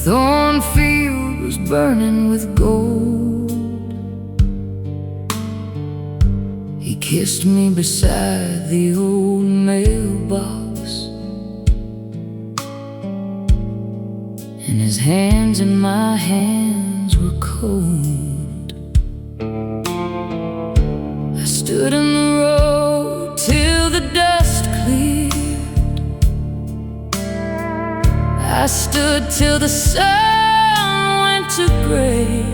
thornfield was burning with gold. He kissed me beside the old mailbox, and his hands in my hands were cold. I stood in the road till the dust cleared. I stood till the sun went to gray.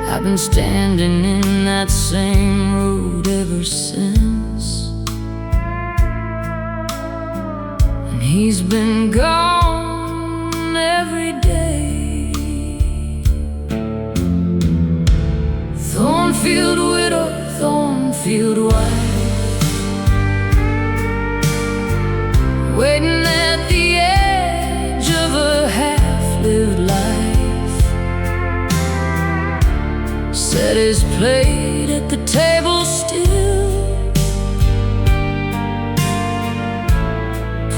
I've been standing in that same road ever since, and he's been gone every day. Thornfield widow, thornfield wife, waiting at the edge of a half-lived life. Set his plate at the table still,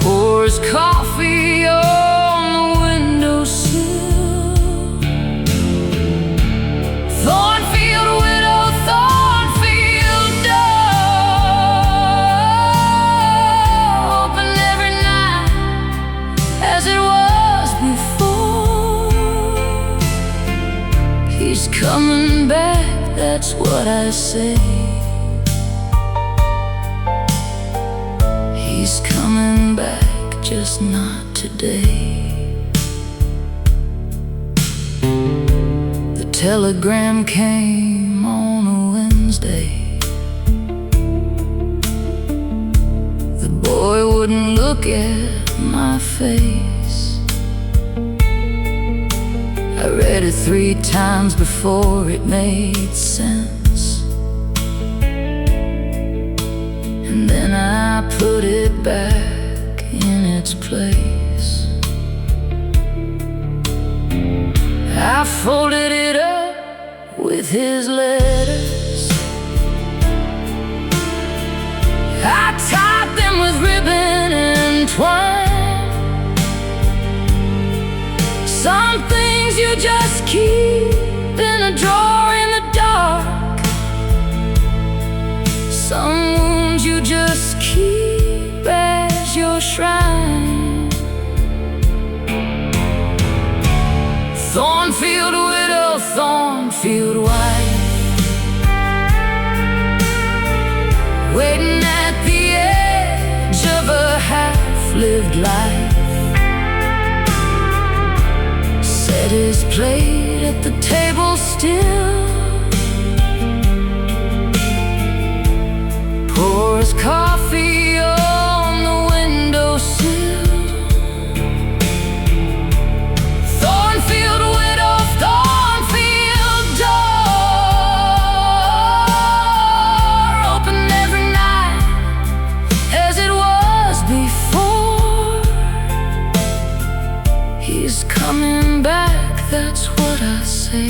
pours coffee on the windowsill. Thornfield widow, thornfield door, open every night as it was before. He's coming back, that's what I say. He's coming back, just not today. The telegram came on a Wednesday. The boy wouldn't look at my face. I read it 3 times before it made sense, and then I put it back in its place. I folded it up with his letters. I tied them with ribbon and twine. Some things you just keep in a drawer in the dark. Some wounds you just keep as your shrine. Thornfield widow, thornfield wife, waiting at the edge of a half-lived life. Set his plate at the table still, pours coffee on the windowsill. Thornfield widow, thornfield door, open every night as it was before. He's coming back, that's what I say.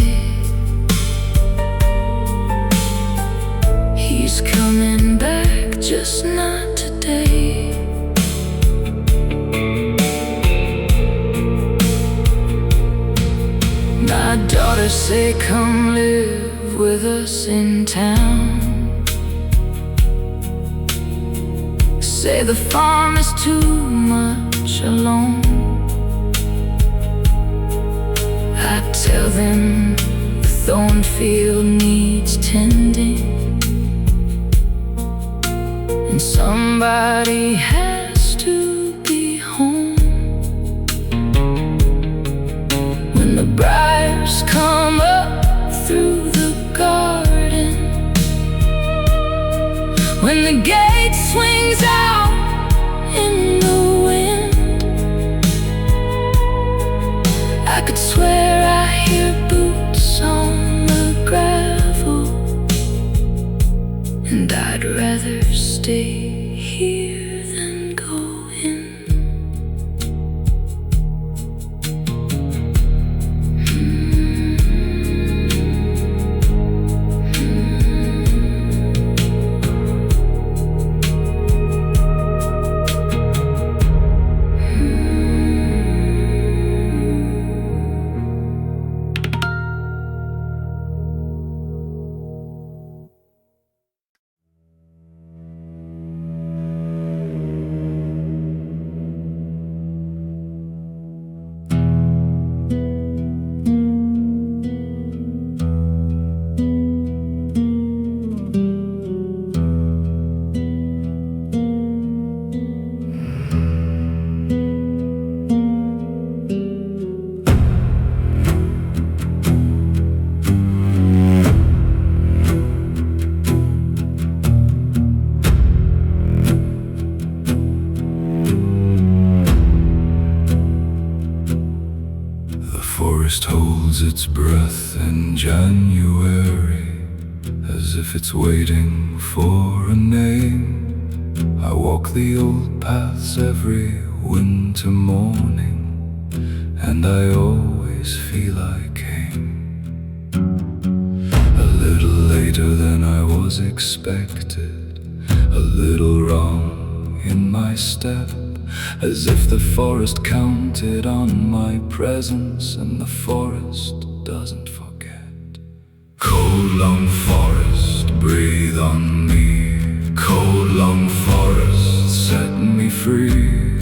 He's coming back, just not today. My daughters say come live with us in town. Say the farm is too much alone. I tell them the thornfield needs tending, and somebody has to be home. When the briars come up through the garden, when the gate swings out in the wind, I could swear I hear boots on the gravel, and I'd rather stay here than go in. forest holds its breath in January, as if it's waiting for a name. I walk the old paths every winter morning, and I always feel I came a little later than I was expected, a little wrong in my step, as if the forest counted on my presence, and the forest doesn't forget. Coldlung forest, breathe on me. Coldlung forest, set me free.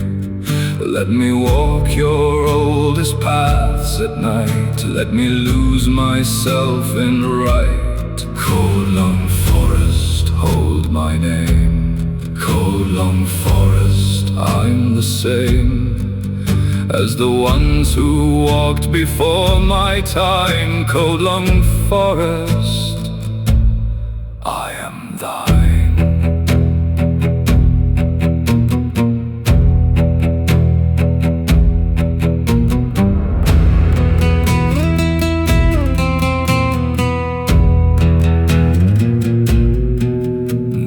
Let me walk your oldest paths at night. Let me lose myself in right. Coldlung forest, hold my name. Coldlung forest, I'm the same as the ones who walked before my time. Coldlung forest, I am thine.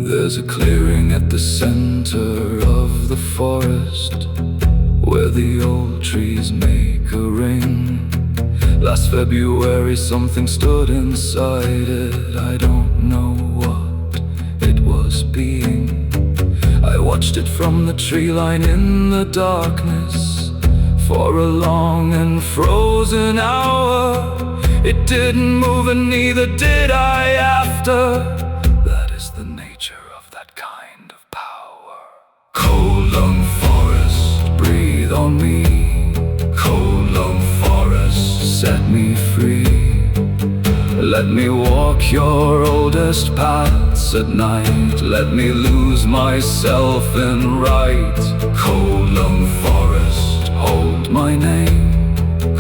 There's a clearing at the center of the forest where the old trees make a ring. Last February something stood inside it. I don't know what it was being. I watched it from the tree line in the darkness for a long and frozen hour. It didn't move and neither did I after. Coldlung forest, breathe on me. Coldlung forest, set me free. Let me walk your oldest paths at night. Let me lose myself in right. Coldlung forest, hold my name.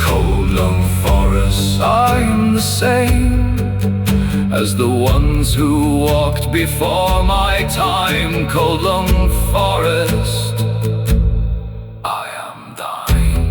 Coldlung forest, I'm the same as the ones who walked before my time. Coldlung forest, I am thine.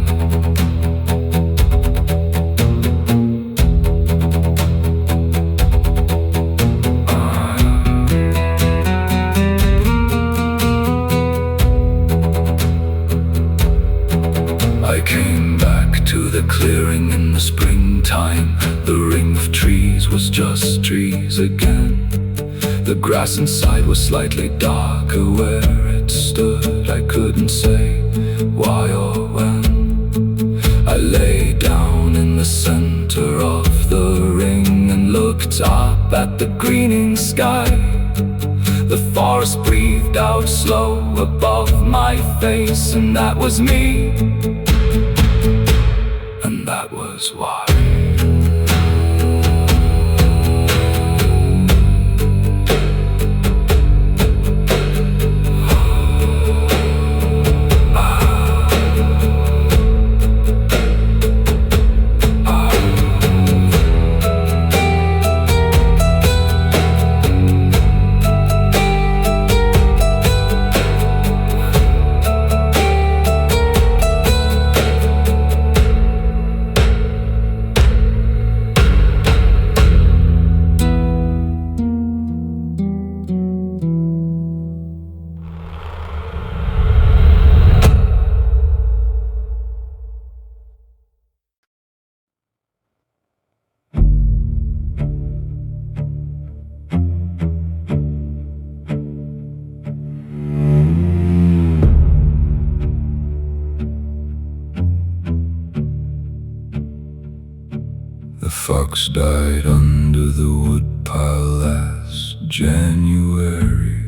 I came back to the clearing in the springtime. The ring of trees was just trees again. The grass inside was slightly darker where it stood. I couldn't say why or when. I lay down in the center of the ring and looked up at the greening sky. The forest breathed out slow above my face, and that was me, and that was why. The fox died under the woodpile last January.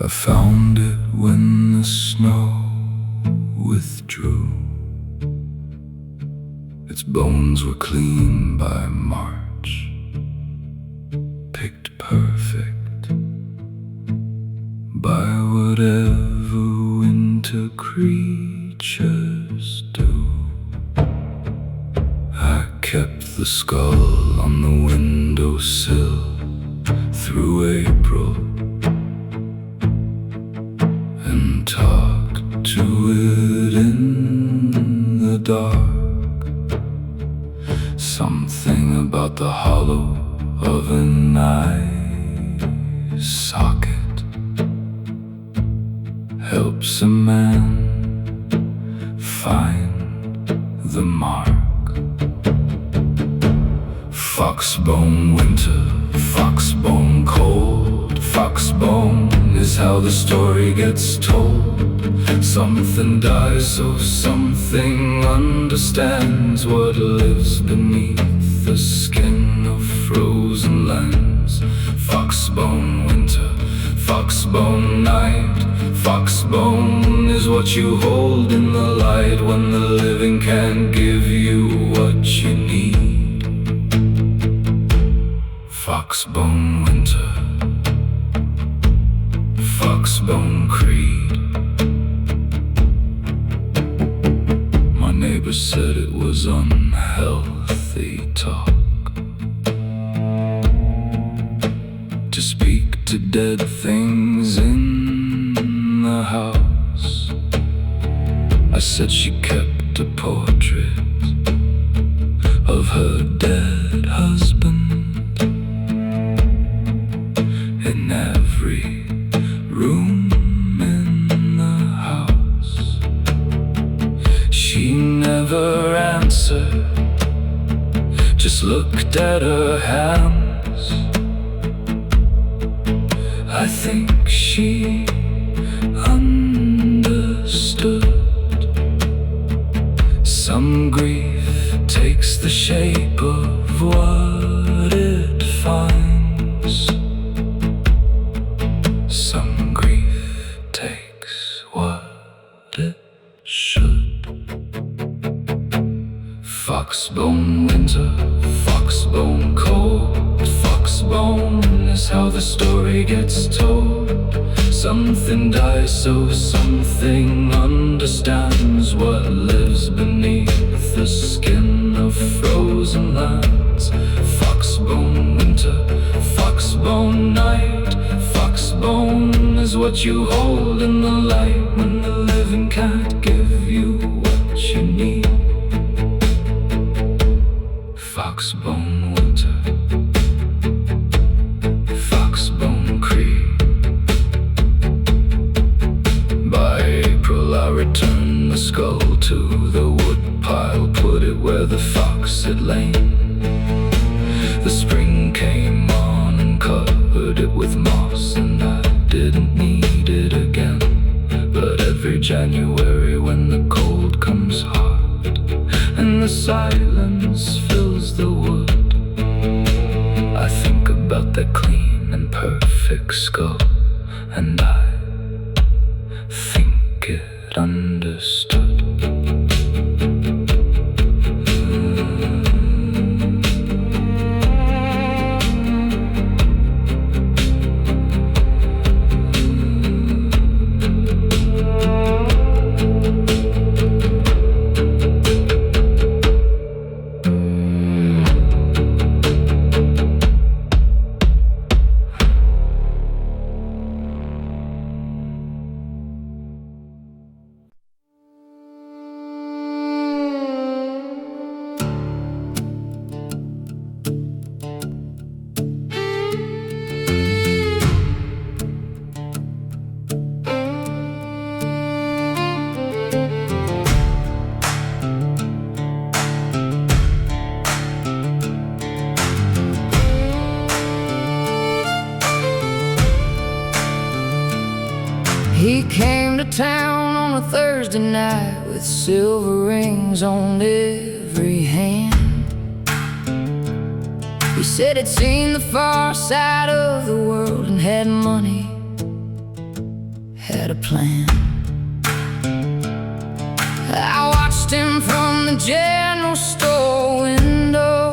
I found it when the snow withdrew. Its bones were clean by March, picked perfect by whatever winter creatures do. I kept the skull on the windowsill through April and talked to it in about the hollow of an eye socket helps a man find the mark. Foxbone winter, foxbone cold. Foxbone is how the story gets told. Something dies so something understands what lives beneath the skin of frozen lands. Foxbone winter, foxbone night. Foxbone is what you hold in the light when the living can't give you what you need. Foxbone winter, foxbone creed. My neighbor said it was unhealthy talk to speak to dead things in the house. I said she kept a portrait of her dead husband in every room in the house. She never answered, just looked at her hands. I think she understood. Some grief takes the shape of what it finds. Some grief takes what it should. Foxbone winter, foxbone cold. Foxbone is how the story gets told. Something dies so something understands what lives beneath the skin of frozen lands. Foxbone winter, foxbone night. Foxbone is what you hold in the light when the living can't give you what you need. Foxbone winter, foxbone creed. By April I returned the skull to the wood pile, put it where the fox had lain. The spring came on and covered it with moss, and I didn't need it again. But every January when the cold comes hard and the silence fills the wood, I think about that clean and perfect skull, and I think it understood. He came to town on a Thursday night with silver rings on every hand. He said he'd seen the far side of the world and had money, had a plan. I watched him from the general store window,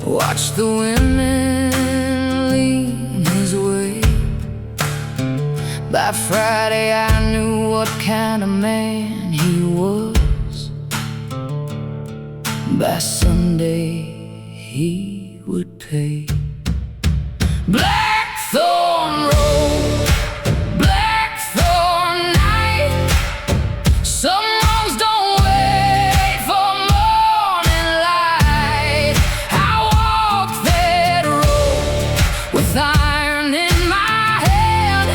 watched the women lean his way. By Friday I knew what kind of man he was. By Sunday he would pay. Blackthorn road, blackthorn night. Some roads don't wait for morning light. I with iron in my hand,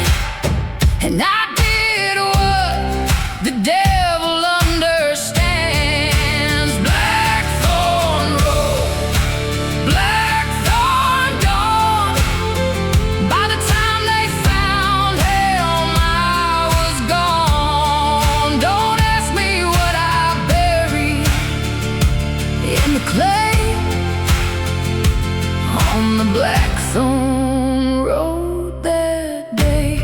and I did what the devil understands. Blackthorn road, blackthorn dawn. By the time they found him, I was gone. Don't ask me what I buried in the clay on the blackthorn road that day.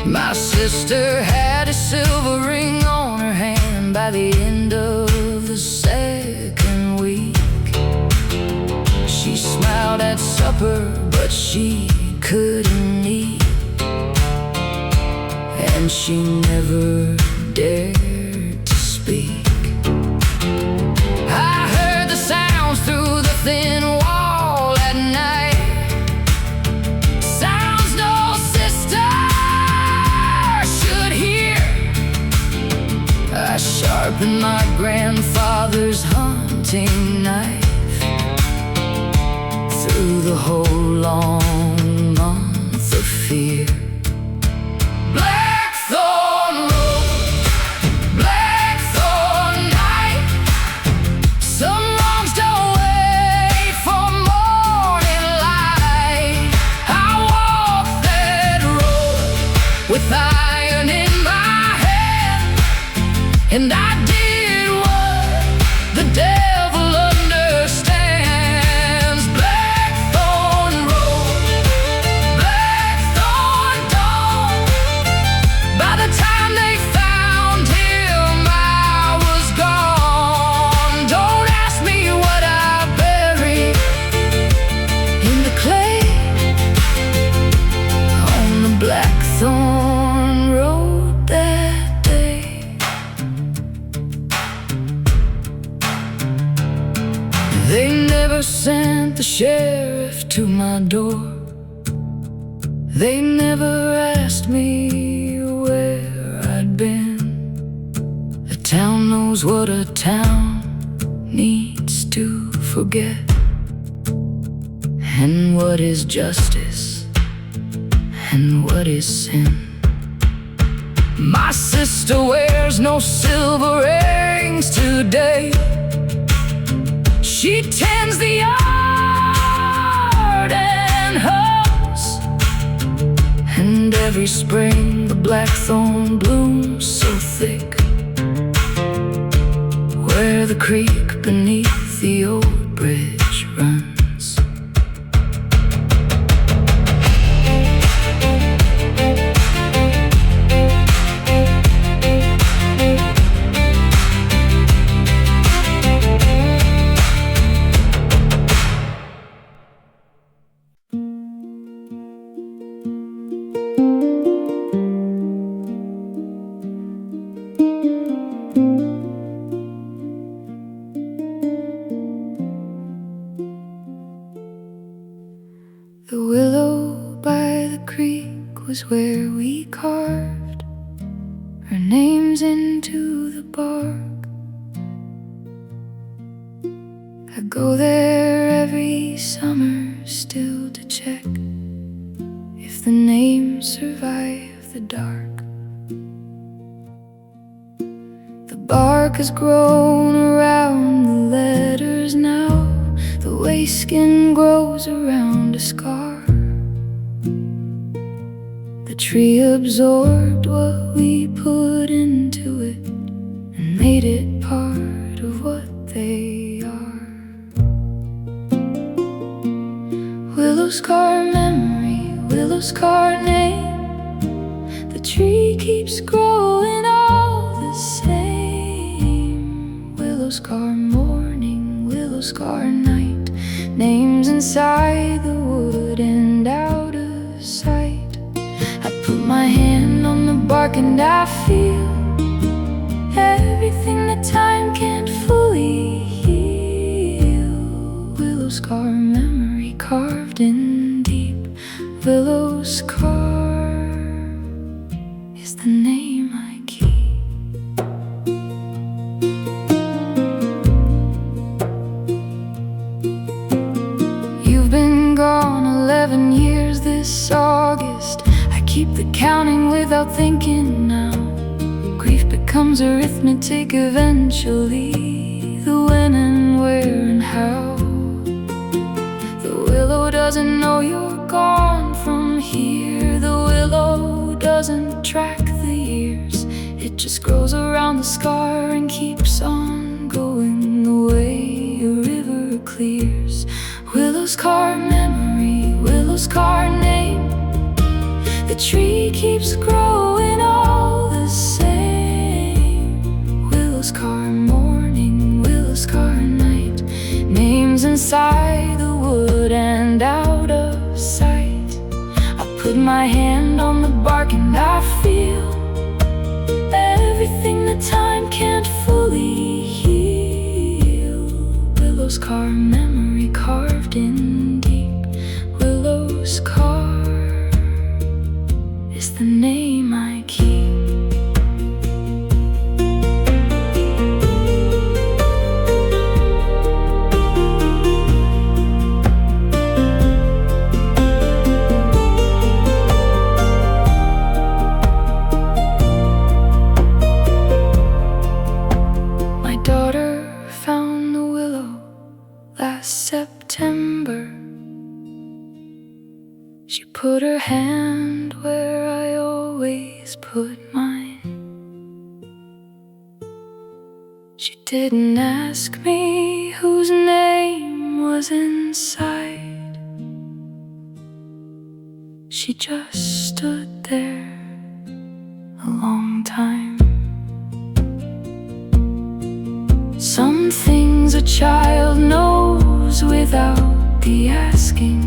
My sister had a silver ring on her hand by the end of the second week. She smiled at supper, but she couldn't eat, and she never dared to speak. I heard the sounds through the thin wall at night, sounds no sister should hear. I sharpened my grandfather's hunting knife through the whole long month of fear. Blackthorn road, blackthorn night. Some wrongs don't wait for morning light. I walked that road with iron in my hand, and I did what the devil understands. Blackthorn road, blackthorn dawn. By the time they found him, I was gone. Don't ask me what I buried in the clay on the blackthorn road that day. They never sent the sheriff to my door. They never asked me where I'd been. A town knows what a town needs to forget, and what is justice and what is sin. My sister wears no silver rings today. She tends the yard and hoes, and every spring the blackthorn blooms so thick where the creek beneath the old bridge runs. The willow by the creek was where we carved our names into the bark. I go there every summer still to check if the names survive the dark. The bark has grown around the letters now, the way skin grows around a scar. The tree absorbed what we put into it and made it part of what they are. Willowscar memory, willowscar name. The tree keeps growing all the same. Willowscar morning, willowscar night. Names inside the wood and out of sight. I put my hand on the bark and I feel everything that time can't fully heal. Willowscar memory carved in deep. Willowscar is the name I keep. this August. I keep the counting without thinking now. Grief becomes arithmetic eventually. The when and where and how. The willow doesn't know you're gone from here. The willow doesn't track the years. It just grows around the scar and keeps on going the way a river clears. Willowscar memory, willowscar name. The tree keeps growing all the same. Willowscar morning, willowscar night. Names inside the wood and out of sight. I put my hand on the bark and I feel everything that time can't fully heal. Willowscar memory carved in deep. Willowscar is the name I keep. September, she put her hand where I always put mine. She didn't ask me whose name was inside. She just stood there a long time. Some things a child knows without the asking.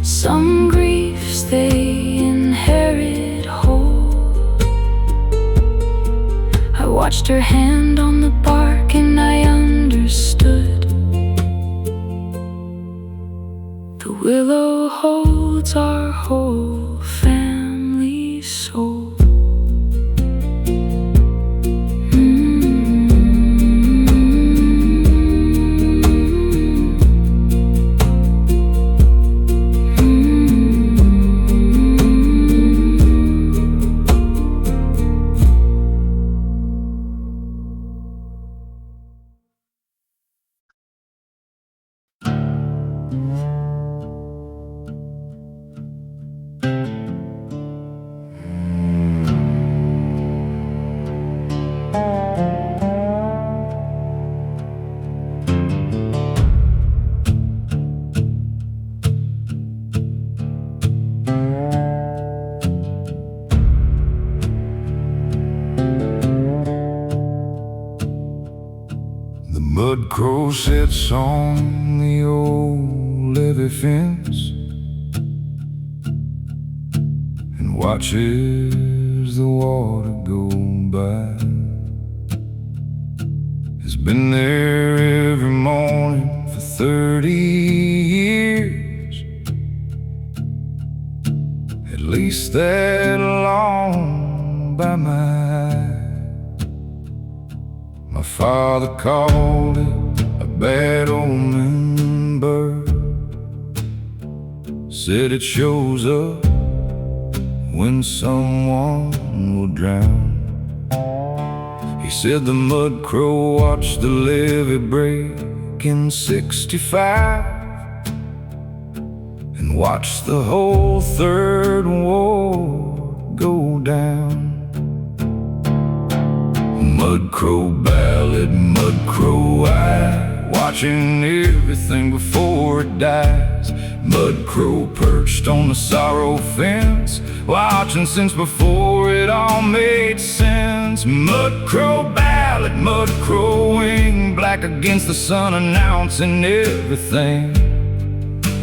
Some griefs they inherit whole. I watched her hand on the bark and I understood. The willow holds our whole family soul. Mudcrow sits on the old levee fence and watches the water go by. He's been there every morning for 30 years, at least that long by my eye. My father called it a bad omen bird, said it shows up when someone will drown. He said the mudcrow watched the levee break in '65 and watched the whole third ward go down. Mudcrow ballad, mudcrow eye, watching everything before it dies. Mudcrow perched on the sorrow fence, watching since before it all made sense. Mudcrow ballad, mudcrow wing, black against the sun, announcing everything.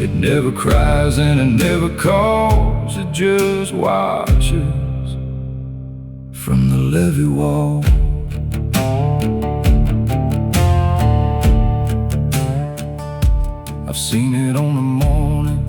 It never cries and it never calls, it just watches from the levee wall. I've seen it on the morning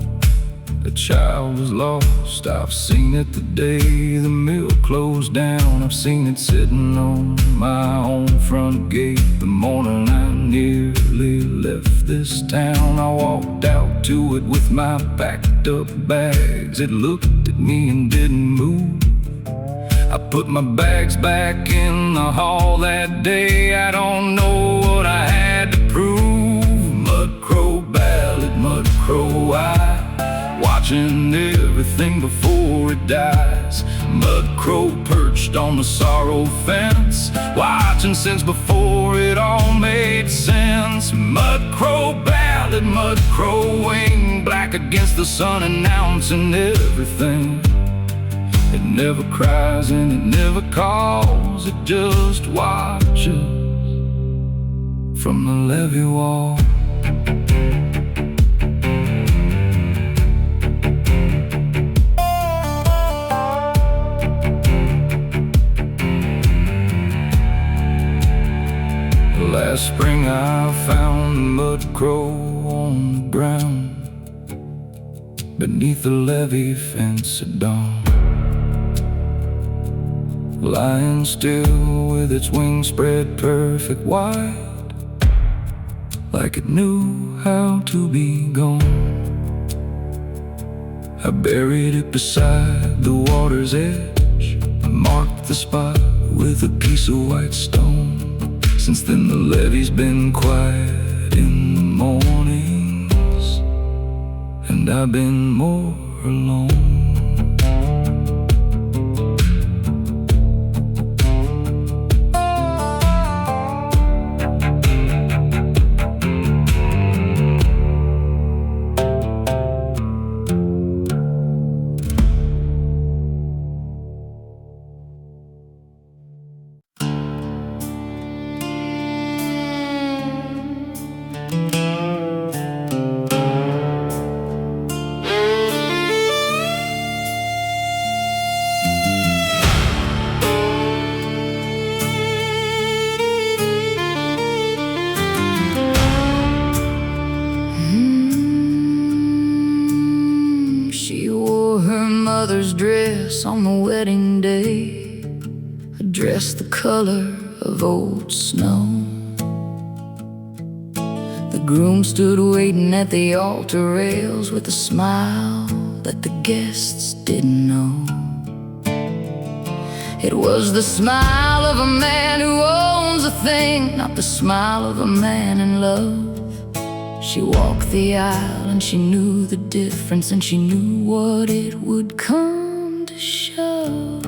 the child was lost. I've seen it the day the mill closed down. I've seen it sitting on my own front gate the morning I nearly left this town. I walked out back to it with my packed up bags. It looked at me and didn't move. I put my bags back in the hall that day. I don't know what I had to prove. Mudcrow ballad, mudcrow eye, watching everything before it dies. Mudcrow perched on the sorrow fence, watching since before it all made sense. Mudcrow ballad, mudcrow wing, black against the sun, announcing everything. It never cries and it never calls, it just watches from the levee wall. Last spring I found the mudcrow on the ground beneath the levee fence at dawn, lying still with its wings spread perfect wide, like it knew how to be gone. I buried it beside the water's edge. I marked the spot with a piece of white stone. Since then the levee's been quiet in the mornings, and I've been more alone. Mother's dress on the wedding day, a dress the color of old snow. The groom stood waiting at the altar rails with a smile that the guests didn't know. It was the smile of a man who owns a thing, not the smile of a man in love. She walked the aisle and she knew the difference, and she knew what it would come to show.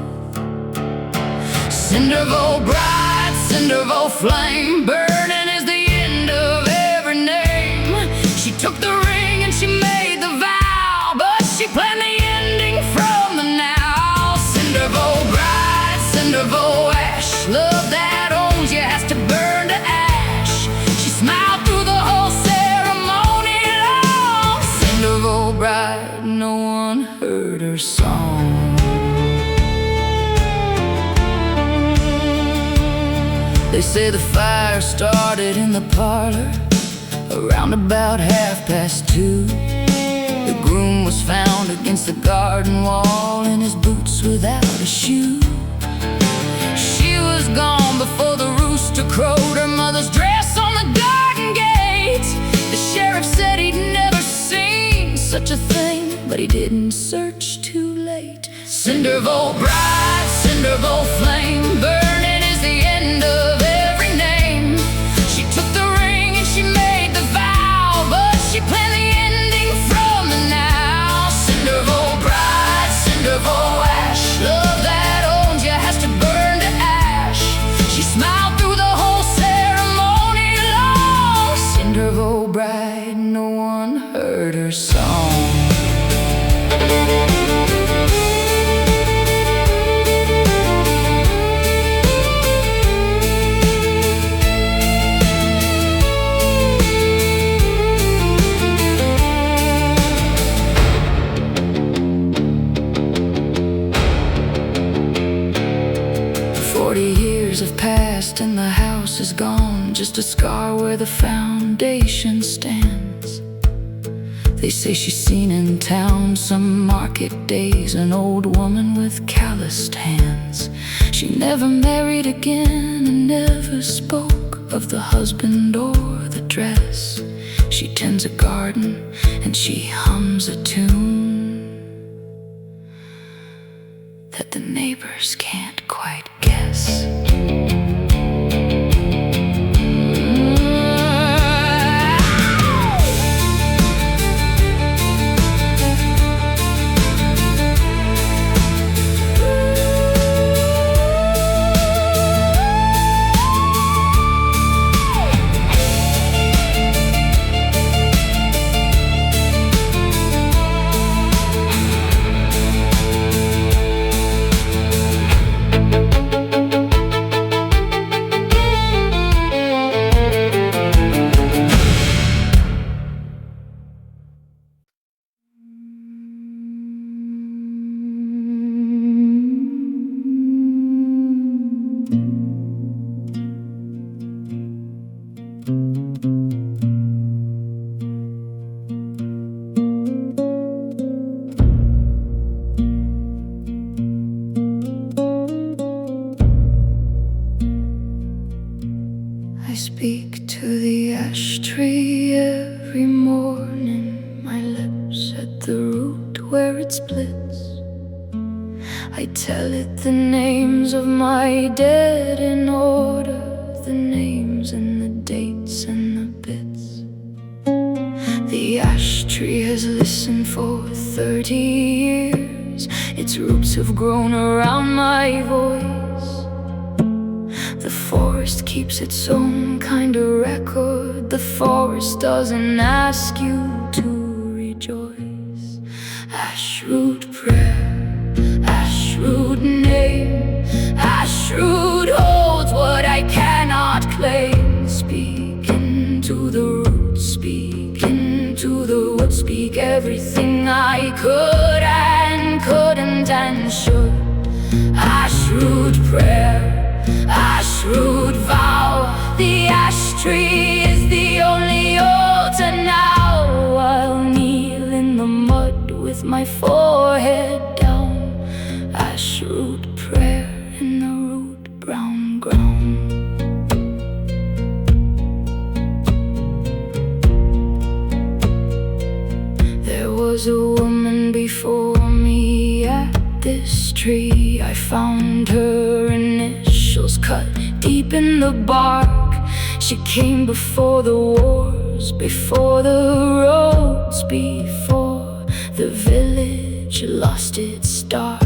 Cindervow bride, cindervow flame, burning is the end of every name. She took the ring and she made the vow, but she planned the ending from the now. Cindervow bride, cindervow ash, love that owns you has to burn to ash. She smiled through the whole bride, no one heard her song. They say the fire started in the parlor around about 2:30. The groom was found against the garden wall in his boots without a shoe. She was gone before the rooster crowed, her mother's dress on the garden gate. The sheriff said he'd never seen such a thing, but he didn't search too late. Cindervow bride, cindervow flame, burning is the end of every name. She took the ring and she made the vow, but she planned the ending from the now. Cindervow bride, cindervow ash, love that owns you has to burn to ash. She smiled through the whole ceremony long. Cindervow bride, no one heard her song. 40 years have passed and the house is gone, just a scar where the foundation stands. They say she's seen in town some market days, an old woman with calloused hands. She never married again and never spoke of the husband or the dress. She tends a garden and she hums a tune that the neighbors can't quite guess. I speak to the ash tree every morning, my lips at the root where it splits. I tell it the names of my dead in order, the names and the dates and the bits. The ash tree has listened for 30 years, its roots have grown around my voice. The forest keeps its own kind of record, the forest doesn't ask you to rejoice. Ashroot prayer, ashroot name, ashroot holds what I cannot claim. Speak into the roots, speak into the woods, speak everything I could and couldn't and should. Ashroot prayer, ashroot vow, the ash tree is the only altar now. I'll kneel in the mud with my forehead down. Ashroot prayer in the root brown ground. There was a woman before me at this tree. I found her initials cut deep in the bark. She came before the wars, before the roads, before the village lost its dark.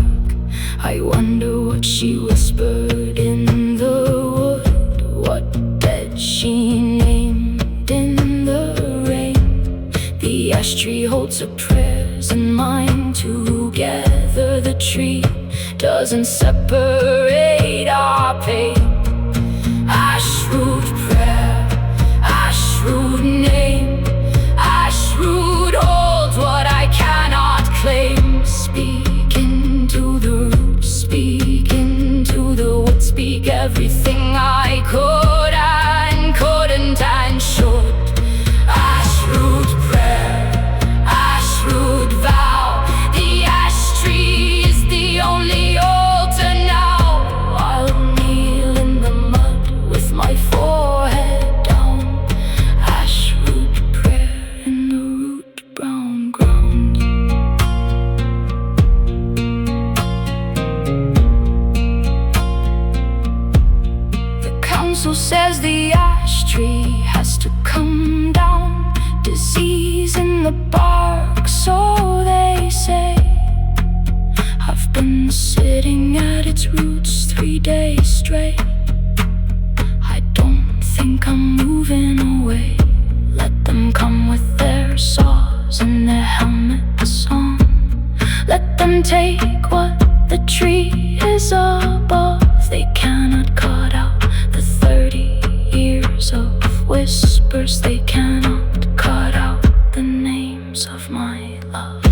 I wonder what she whispered in the wood, what dead she named in the rain. The ash tree holds her prayers and mine together. The tree doesn't separate our pain. Ashroot prayer, ashroot name, ashroot holds what I cannot claim. Speak into the roots, speak into the woods, speak everything I could and couldn't and should. Ashroot prayer, ashroot vow, the ash tree is the only altar now. I'll kneel in the mud with my forehead down. Ashroot prayer in the root brown ground. The council says the ash tree has to come down. Disease in the bark, so they say. I've been sitting at its roots 3 days straight. I don't think I'm moving away. Let them come with their saws and their helmets on. Let them take what the tree is above. They cannot cut out the 30 years of whispers. They cannot cut out the names of my love.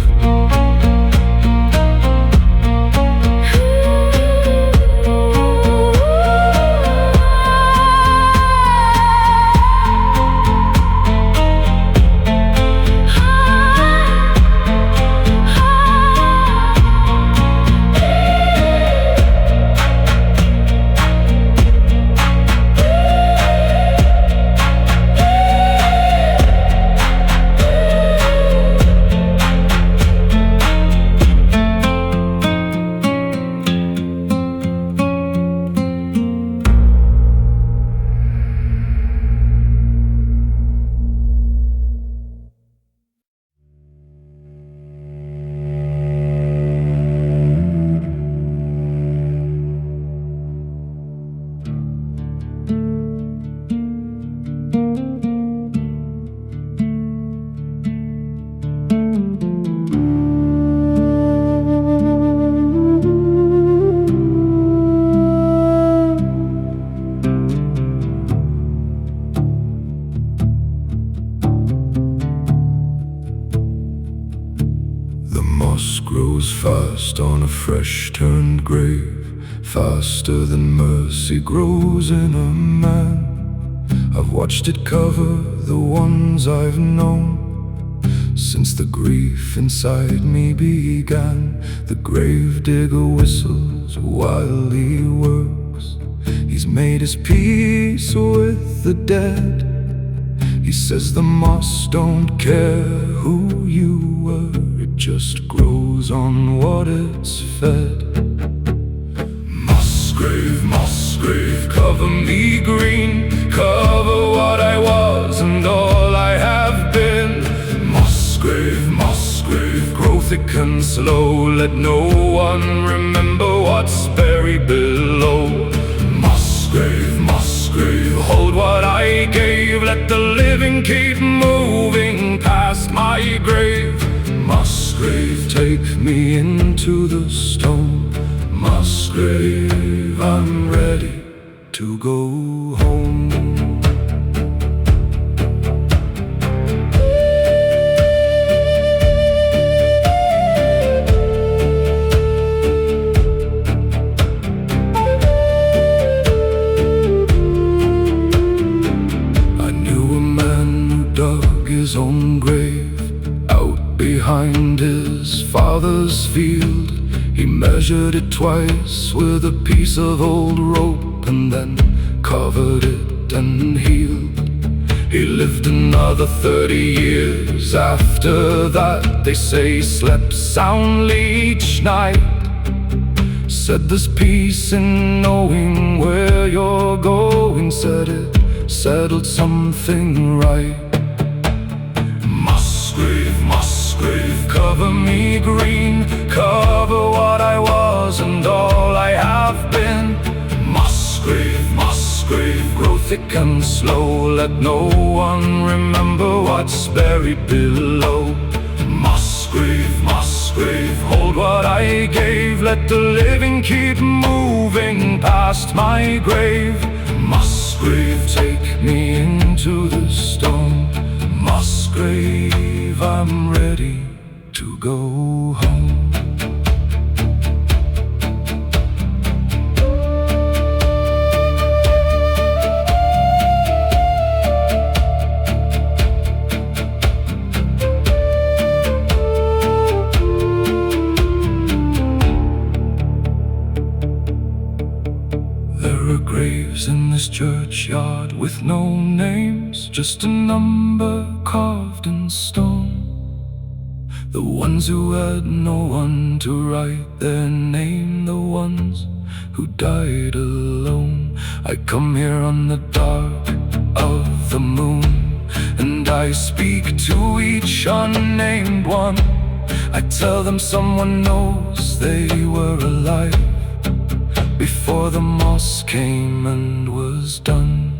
grows fast on a fresh-turned grave, faster than mercy grows in a man. I've watched it cover the ones I've known since the grief inside me began. The grave digger whistles while he works. He's made his peace with the dead. He says the moss don't care who you were, it just grows on what it's fed. Mossgrave, cover me green, cover what I was and all I have been. Mossgrave, grow thick and slow, let no one remember what's buried below. Mossgrave, hold what I gave, let the living keep moving past my grave. Mossgrave, take me into the stone. Mossgrave, I'm ready to go home. His own grave out behind his father's field. He measured it twice with a piece of old rope and then covered it and healed. He lived another 30 years after that. They say he slept soundly each night. Said there's peace in knowing where you're going. Said it settled something right. Mossgrave, cover me green, cover what I was and all I have been. Mossgrave, grow thick and slow, let no one remember what's buried below. Mossgrave, hold what I gave, let the living keep moving past my grave. Mossgrave, take me into the stone. Mossgrave, I'm ready to go home. There are graves in this churchyard with no names, just a number carved in stone. The ones who had no one to write their name, the ones who died alone. I come here on the dark of the moon, and I speak to each unnamed one. I tell them someone knows they were alive before the moss came and was done.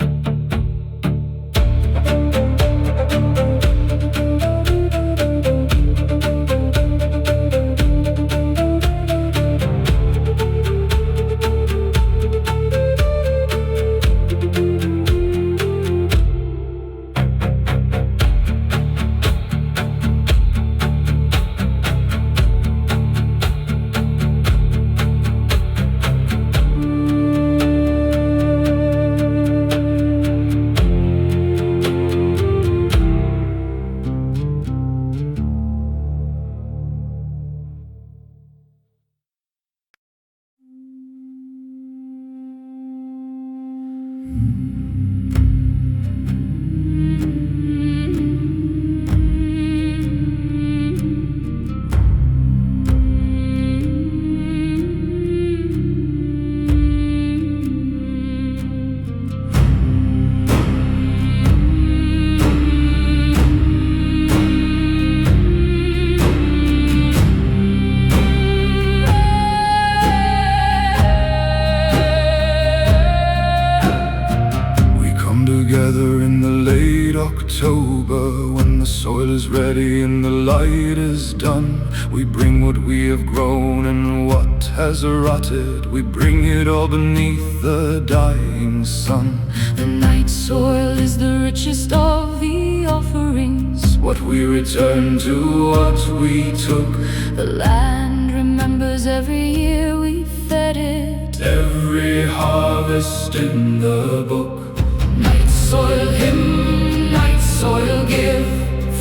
October, when the soil is ready and the light is done, we bring what we have grown and what has rotted. We bring it all beneath the dying sun. The night soil is the richest of the offerings. what we return to, what we took. The land remembers every year we fed it, every harvest in the book. Nightsoil hymn, nightsoil give.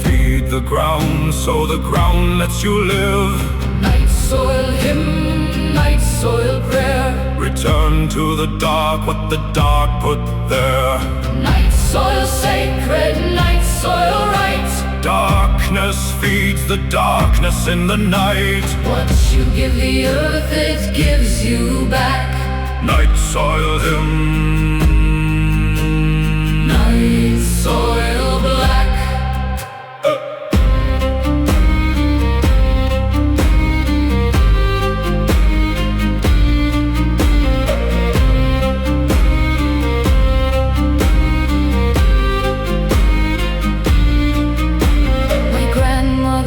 Feed the ground so the ground lets you live. Nightsoil hymn, nightsoil prayer. Return to the dark what the dark put there. Nightsoil sacred, nightsoil right. Darkness feeds the darkness in the night. What you give the earth, it gives you back. Nightsoil hymn, nightsoil black.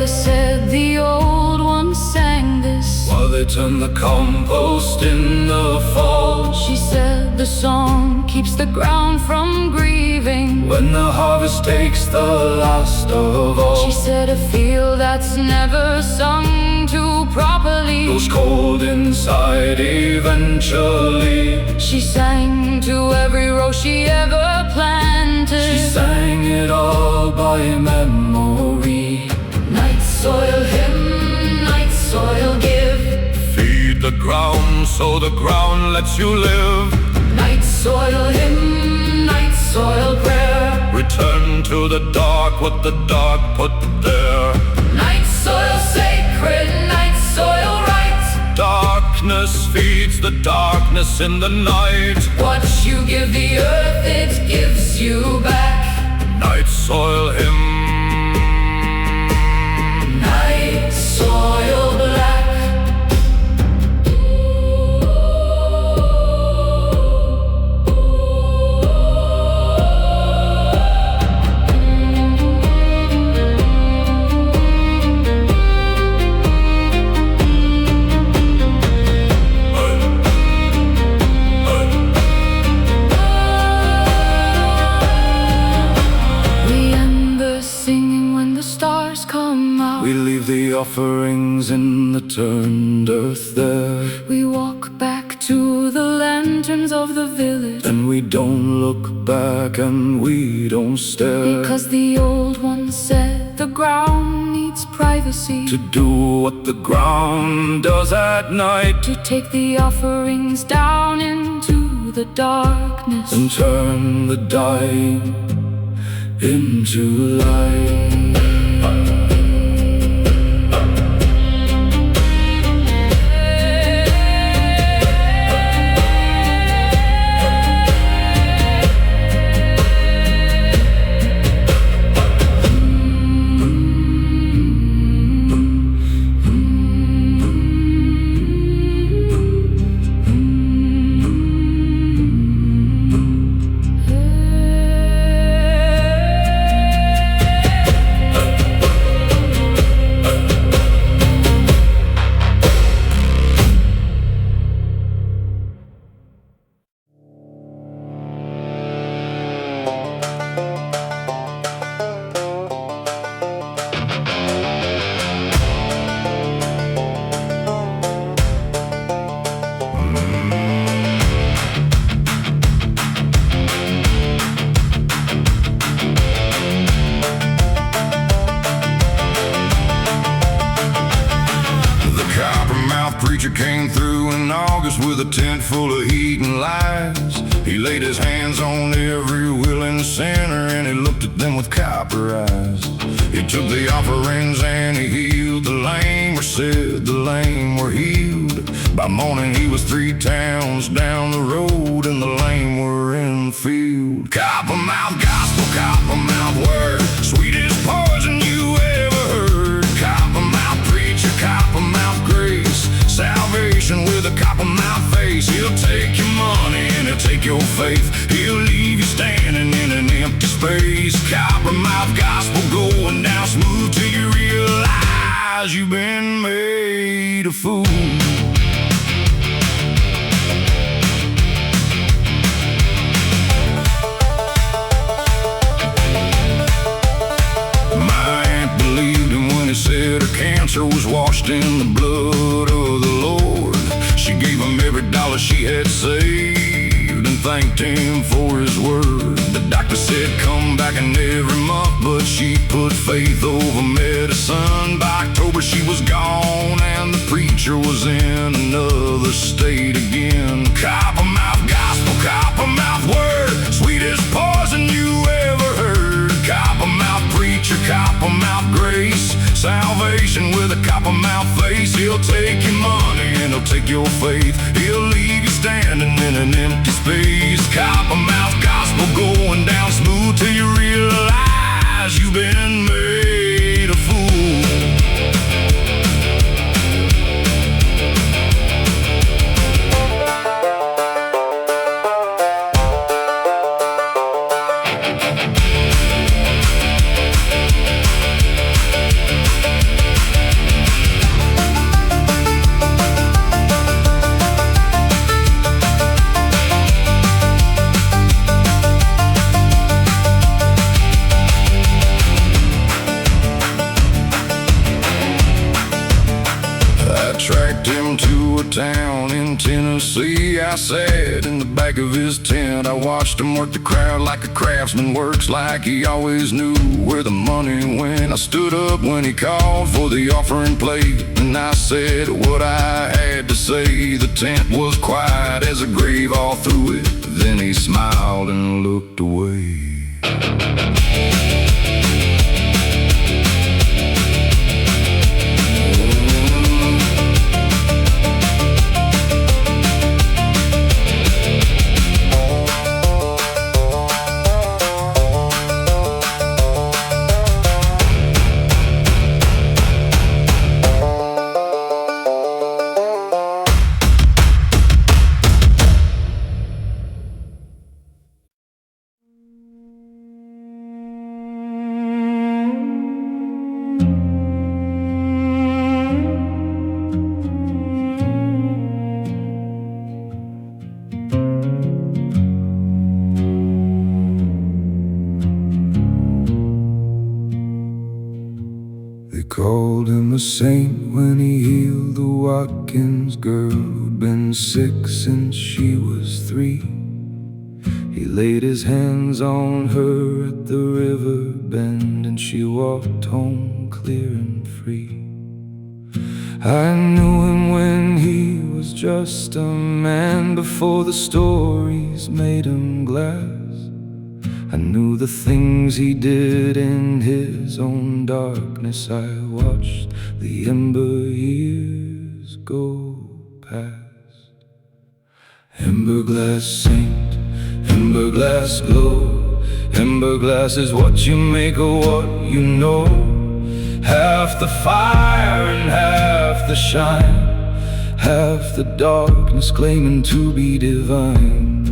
Said the old one sang this while they turned the compost in the fall. She said the song keeps the ground from grieving when the harvest takes the last of all. She said a field that's never sung to properly goes cold inside eventually. She sang to every row she ever planted. She sang it all by memory. Nightsoil hymn, nightsoil give. Feed the ground so the ground lets you live. Nightsoil hymn, nightsoil prayer. Return to the dark what the dark put there. Nightsoil sacred, nightsoil right. Darkness feeds the darkness in the night. What you give the earth, it gives you back. Nightsoil hymn, soil black. We leave the offerings in the turned earth there. We walk back to the lanterns of the village, and we don't look back and we don't stare, because the old one said the ground needs privacy to do what the ground does at night, to take the offerings down into the darkness and turn the dying into light. Came through in August with a tent full of heat and lies. He laid his hands on every willing sinner, and he looked at them with copper eyes. He took the offerings and he healed the lame, or said the lame were healed. By morning he was 3 towns down the road, and the lame were in the field. Coppermouth gospel, coppermouth word, sweetest poison you ever heard. Coppermouth preacher, coppermouth grace, salvation with a coppermouth face. He'll take your money and he'll take your faith. He'll leave you standing in an empty space. Coppermouth gospel going down smooth till you realize you've been made a fool. My preacher was washed in the blood of the Lord. She gave him every dollar she had saved and thanked him for his word. The doctor said come back in every month, but she put faith over medicine. By October she was gone and the preacher was in another state again. Coppermouth gospel, coppermouth word, sweetest poison you ever heard. Coppermouth preacher, coppermouth grace, salvation with a coppermouth face. He'll take your money and he'll take your faith. He'll leave you standing in an empty space. Coppermouth gospel going down smooth till you realize you've been made a fool. Tracked him to a town in Tennessee. I sat in the back of his tent. I watched him work the crowd like a craftsman works, like he always knew where the money went. I stood up when he called for the offering plate, and I said what I had to say. The tent was quiet as a grave all through it. Then he smiled and looked away. Called him a saint when he healed the Watkins girl who'd been sick since she was 3. He laid his hands on her at the river bend, and she walked home clear and free. I knew him when he was just a man, before the stories made him glass. I knew the things he did in his own darkness. I watched the ember years go past. Emberglass saint, emberglass glow. Emberglass is what you make of what you know. Half the fire and half the shine, half the darkness claiming to be divine.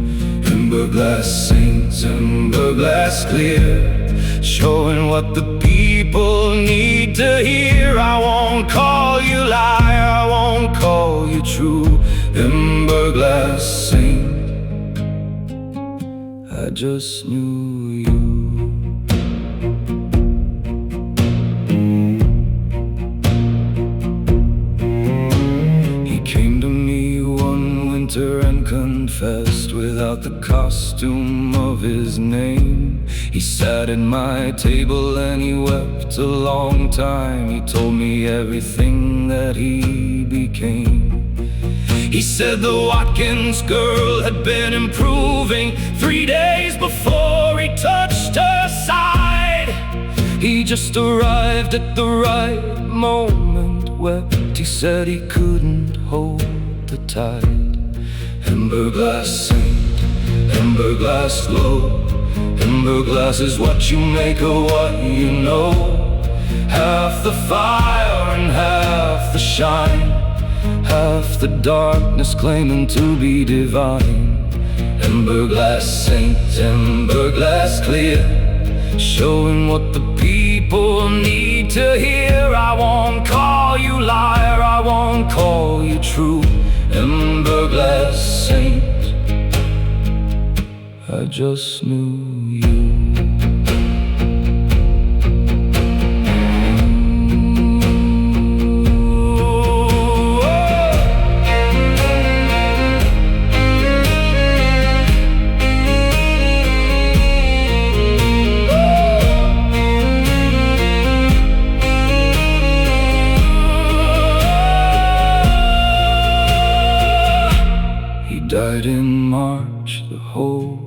Emberglass saints, emberglass clear, showing what the people need to hear. I won't call you liar, I won't call you true. Emberglass saint, I just knew you. He came to me one winter and confessed without the costume of his name. He sat at my table and he wept a long time. He told me everything that he became. He said the Watkins girl had been improving 3 days before he touched her side. He just arrived at the right moment, wept. He said he couldn't hold the tide. Emberglass saint, emberglass glow. Emberglass is what you make of what you know. Half the fire and half the shine, half the darkness claiming to be divine. Emberglass saint, emberglass clear, showing what the people need to hear. I won't call you liar, I won't call you true. Emberglass saint, I just knew you. died in March, the whole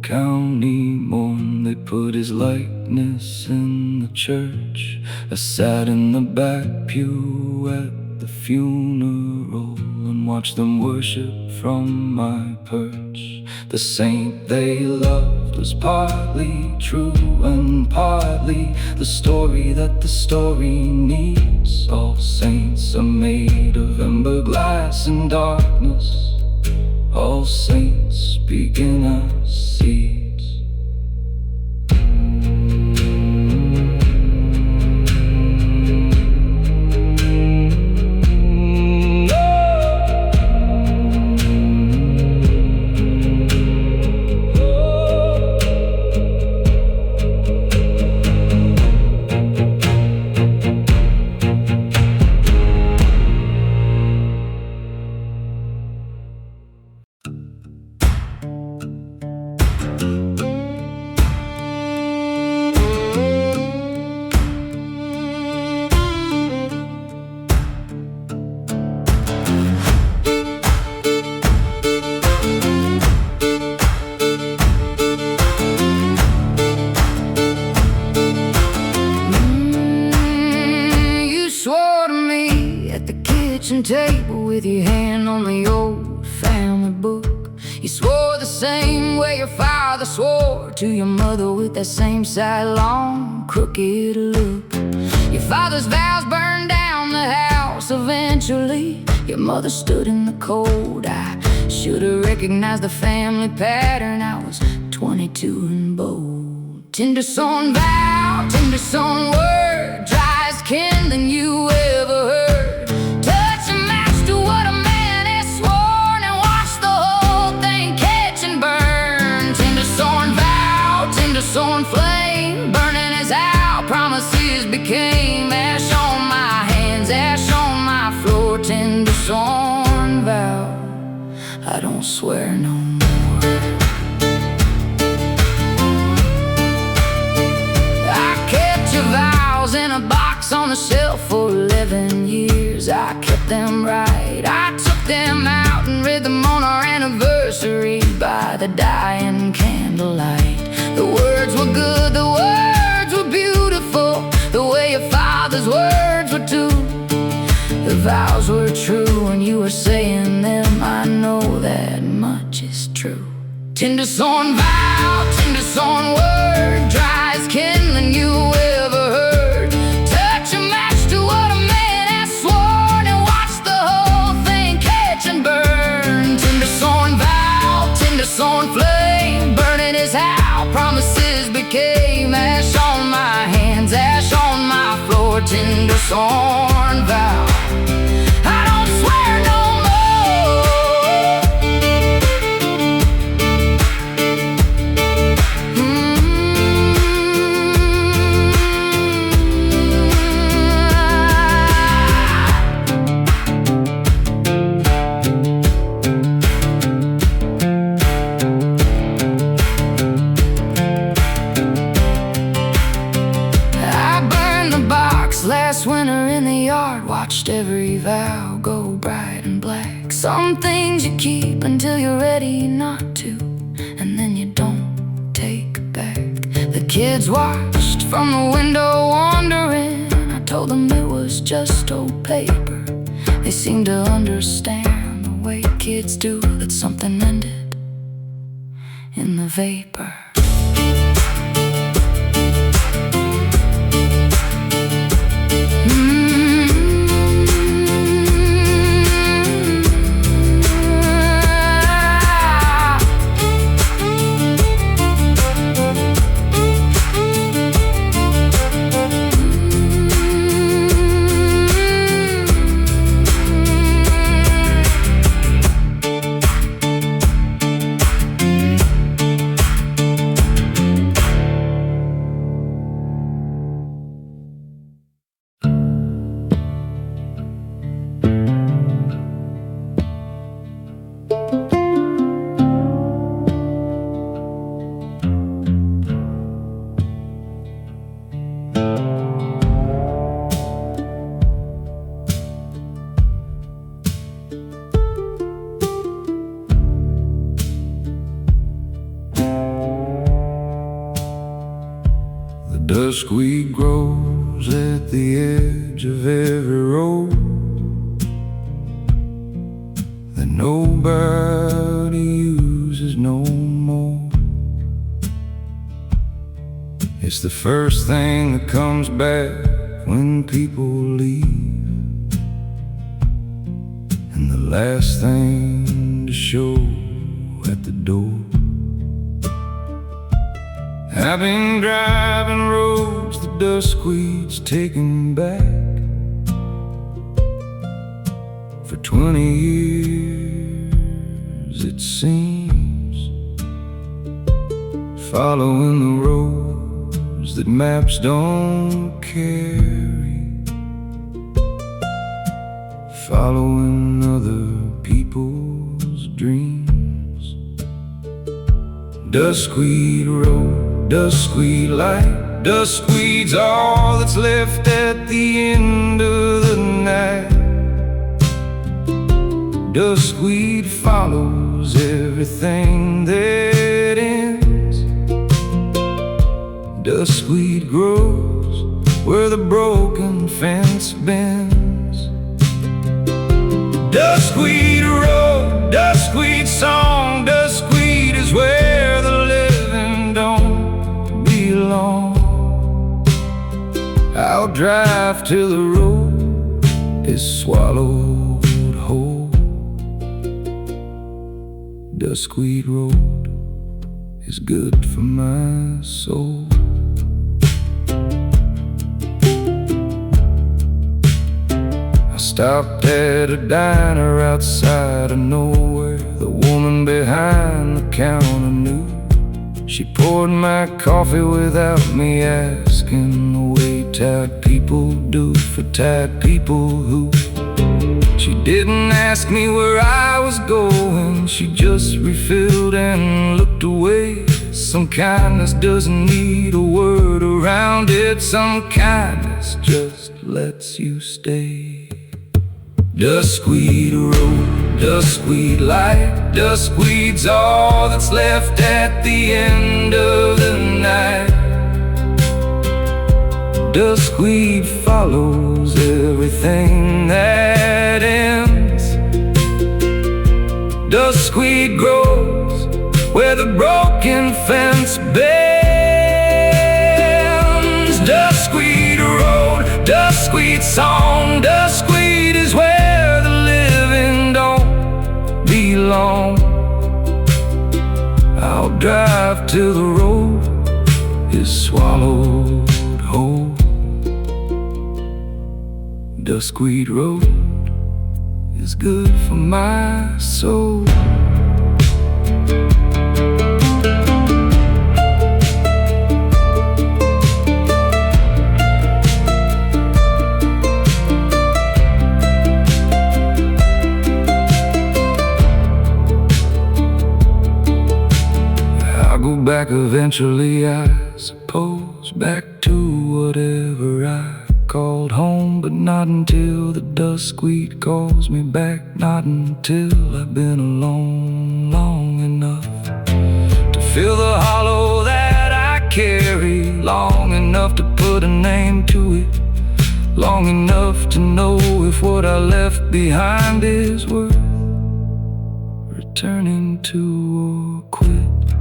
county mourned. They put his likeness in the church. I sat in the back pew at the funeral and watched them worship from my perch. The saint they loved was partly true and partly the story that the story needs. All saints are made of emberglass and darkness. All saints begin as seeds. Table with your hand on the old family book. You swore the same way your father swore to your mother, with that same sidelong, crooked look. Your father's vows burned down the house eventually. Your mother stood in the cold. I should have recognized the family pattern. I was 22 and bold. Tindersworn vow, tindersworn word, dry as kindling you ever heard. Tindersworn flame, burning as our promises became ash on my hands, ash on my floor. Tindersworn vow, I don't swear no more. I kept your vows in a box on the shelf for 11 years. I kept them right, I took them out and read them on our anniversary by the dying candlelight. The words were good, the words were beautiful, the way your father's words were too. The vows were true and you were saying them. I know that much is true. Tindersworn vow, tindersworn word, dry as kindling you ever heard. Touch a match to what a man has sworn and watch the whole thing catch and burn. Tindersworn vow, tindersworn flame, burning his house. Promises became ash on my hands, ash on my floor. Tindersworn vow, I don't swear no last winter in the yard, watched every vow go bright and black. Some things you keep until you're ready not to, and then you don't take back. The kids watched from the window wondering. I told them it was just old paper. They seemed to understand the way kids do, that something ended in the vapor. duskweed grows at the edge of every road that nobody uses no more. It's the first thing that comes back when people leave, and the last thing to show at the door. I've been driving roads the duskweed's taken back for 20 years, it seems, following the roads that maps don't carry, following other people's dreams. Duskweed road, duskweed light, duskweed's all that's left at the end of the night. Duskweed follows everything that ends. Duskweed grows where the broken fence bends. Duskweed road, duskweed song, duskweed is where the living don't belong. I'll drive till the road is swallowed whole. Duskweed road is good for my soul. I stopped at a diner outside of nowhere. The woman behind the counter knew. She poured my coffee without me asking, the way tired people do for tired people who. She didn't ask me where I was going, she just refilled and looked away. Some kindness doesn't need a word around it. Some kindness just lets you stay. Duskweed road, duskweed light, duskweed's all that's left at the end of the night. Duskweed follows everything that ends. Duskweed grows where the broken fence bends. Duskweed road, duskweed song, duskweed is where the living don't belong. I'll drive till the road is swallowed whole. Duskweed road is good for my soul. I'll go back eventually, I suppose, back to whatever I called home, but not until the duskweed calls me back. Not until I've been alone long enough to feel the hollow that I carry, long enough to put a name to it, long enough to know if what I left behind is worth returning to or quit.